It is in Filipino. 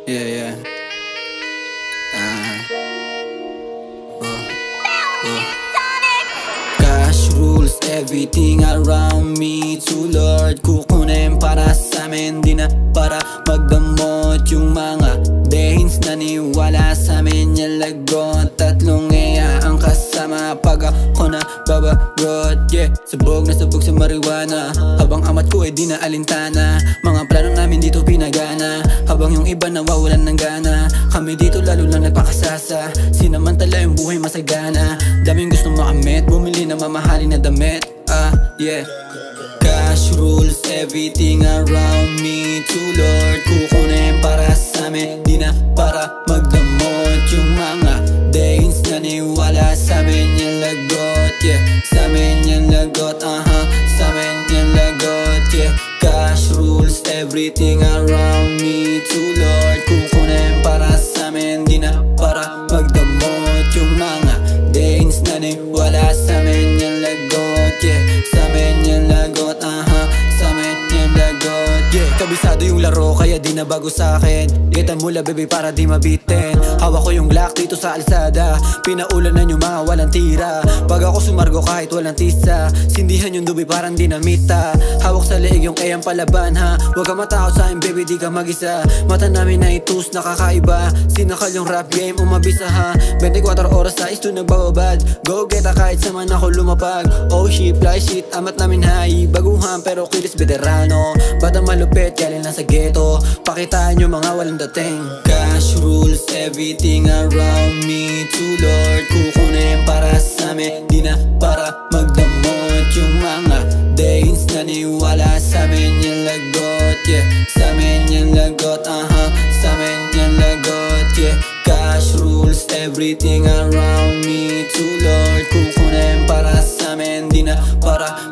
Yeah, yeah. Cash rules everything around me. To Lord kukunin para sa amin, di na para magdamot yung mga days na niwala sa amin. Yung lagot, tatlong iya ang kasama pag ako na babagot. Yeah, sabog na sabog sa marijuana, habang amat ko ay di na alintana. Mga plano namin dito pinagana, habang yung iba nawawalan ng gana. Kami dito lalo lang nagpakasasa, sinamantala yung buhay masagana. Daming gusto makamit, bumili ng mamahalin na damit. Yeah. Cash rules everything around me. To Lord kukunin para sa amin, di na para magdamot yung mga days na niwala sa amin. Yung lagot, yeah, sa amin yung lagot, sa amin yung lagot, yeah. Cash rules everything around me. To Lord kukunin para sa amin, di na para magdamot yung mga days na niwala sa amin. Yung lagot, yeah, sa amin yung lagot, sa amin yung lagot, yeah. Kabisado yung laro kaya di na bago sa'kin. Litan mula baby para di mabitin. Hawak ko yung Glock dito sa alsada, pinaulanan yung mga walang tira. Pag ako sumargo kahit walang tisa, sindihan yung dubi parang dinamita. Hawak sa leeg yung kayang palaban ha. Huwag ka matakot sa'kin baby, di ka mag-isa. Mata namin na itus nakakaiba, sinakal yung rap game umabisa ha. 24 oras sa isto nagbababad, go get a kahit sa man ako lumapag. Oh shit, fly shit, amat namin high. Baguhan pero kilis veterano, batang malupit galing lang sa ghetto. Pakitaan yung mga walang dating. Cash rules everything around me. To Lord kukunin para sa amin, di na para magdamot yung mga days na niwala sa amin. Yung lagot, yeah, sa amin yung lagot, sa amin yung lagot, yeah. Cash rules everything around me. To Lord kukunin para sa amin, di na para